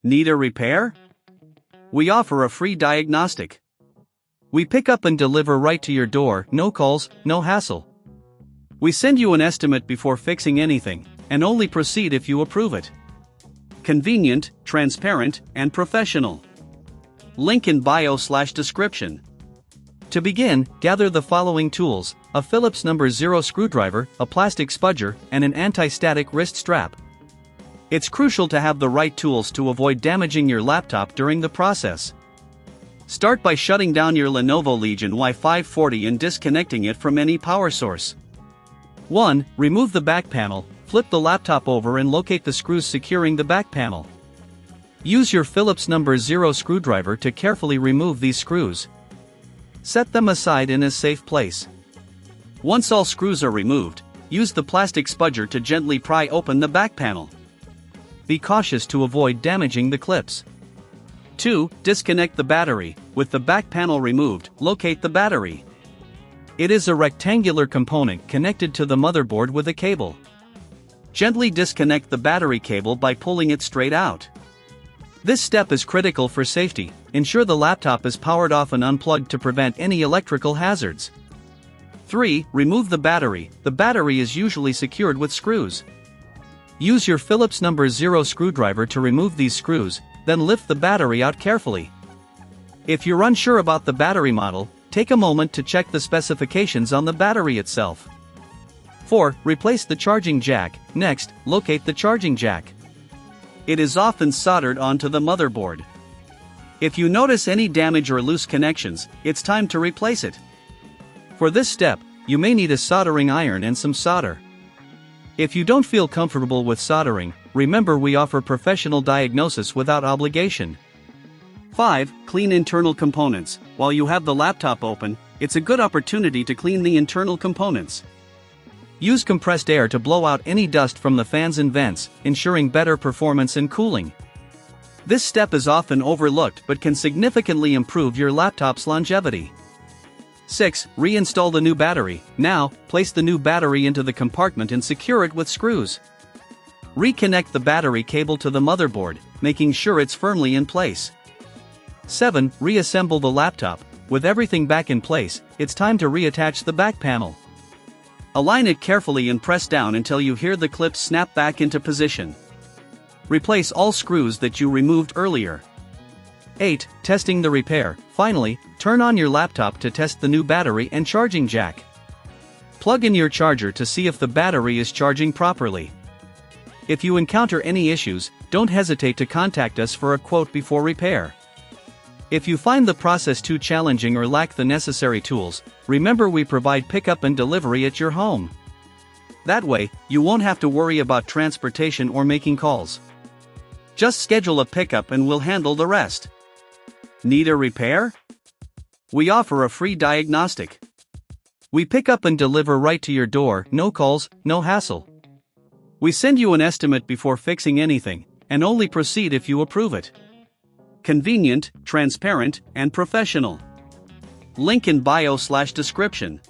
Need a repair? We offer a free diagnostic. We pick up and deliver right to your door, no calls, no hassle. We send you an estimate before fixing anything, and only proceed if you approve it. Convenient, transparent, and professional. Link in bio/description. To begin, gather the following tools: a Phillips No. 0 screwdriver, a plastic spudger, and an anti-static wrist strap. It's crucial to have the right tools to avoid damaging your laptop during the process. Start by shutting down your Lenovo Legion Y540 and disconnecting it from any power source. 1. Remove the back panel, flip the laptop over and locate the screws securing the back panel. Use your Phillips No. 0 screwdriver to carefully remove these screws. Set them aside in a safe place. Once all screws are removed, use the plastic spudger to gently pry open the back panel. Be cautious to avoid damaging the clips. 2. Disconnect the battery. With the back panel removed, locate the battery. It is a rectangular component connected to the motherboard with a cable. Gently disconnect the battery cable by pulling it straight out. This step is critical for safety. Ensure the laptop is powered off and unplugged to prevent any electrical hazards. 3. Remove the battery. The battery is usually secured with screws. Use your Phillips No. 0 screwdriver to remove these screws, then lift the battery out carefully. If you're unsure about the battery model, take a moment to check the specifications on the battery itself. 4. Replace the charging jack. Next, locate the charging jack. It is often soldered onto the motherboard. If you notice any damage or loose connections, it's time to replace it. For this step, you may need a soldering iron and some solder. If you don't feel comfortable with soldering, remember we offer professional diagnosis without obligation. 5. Clean internal components. While you have the laptop open, it's a good opportunity to clean the internal components. Use compressed air to blow out any dust from the fans and vents, ensuring better performance and cooling. This step is often overlooked but can significantly improve your laptop's longevity. 6. Reinstall the new battery. Now, place the new battery into the compartment and secure it with screws. Reconnect the battery cable to the motherboard, making sure it's firmly in place. 7. Reassemble the laptop. With everything back in place, it's time to reattach the back panel. Align it carefully and press down until you hear the clips snap back into position. Replace all screws that you removed earlier. 8. Testing the repair. Finally, turn on your laptop to test the new battery and charging jack. Plug in your charger to see if the battery is charging properly. If you encounter any issues, don't hesitate to contact us for a quote before repair. If you find the process too challenging or lack the necessary tools, remember we provide pickup and delivery at your home. That way, you won't have to worry about transportation or making calls. Just schedule a pickup and we'll handle the rest. Need a repair? We offer a free diagnostic. We pick up and deliver right to your door, no calls, no hassle. We send you an estimate before fixing anything, and only proceed if you approve it. Convenient, transparent, and professional. Link in bio/description.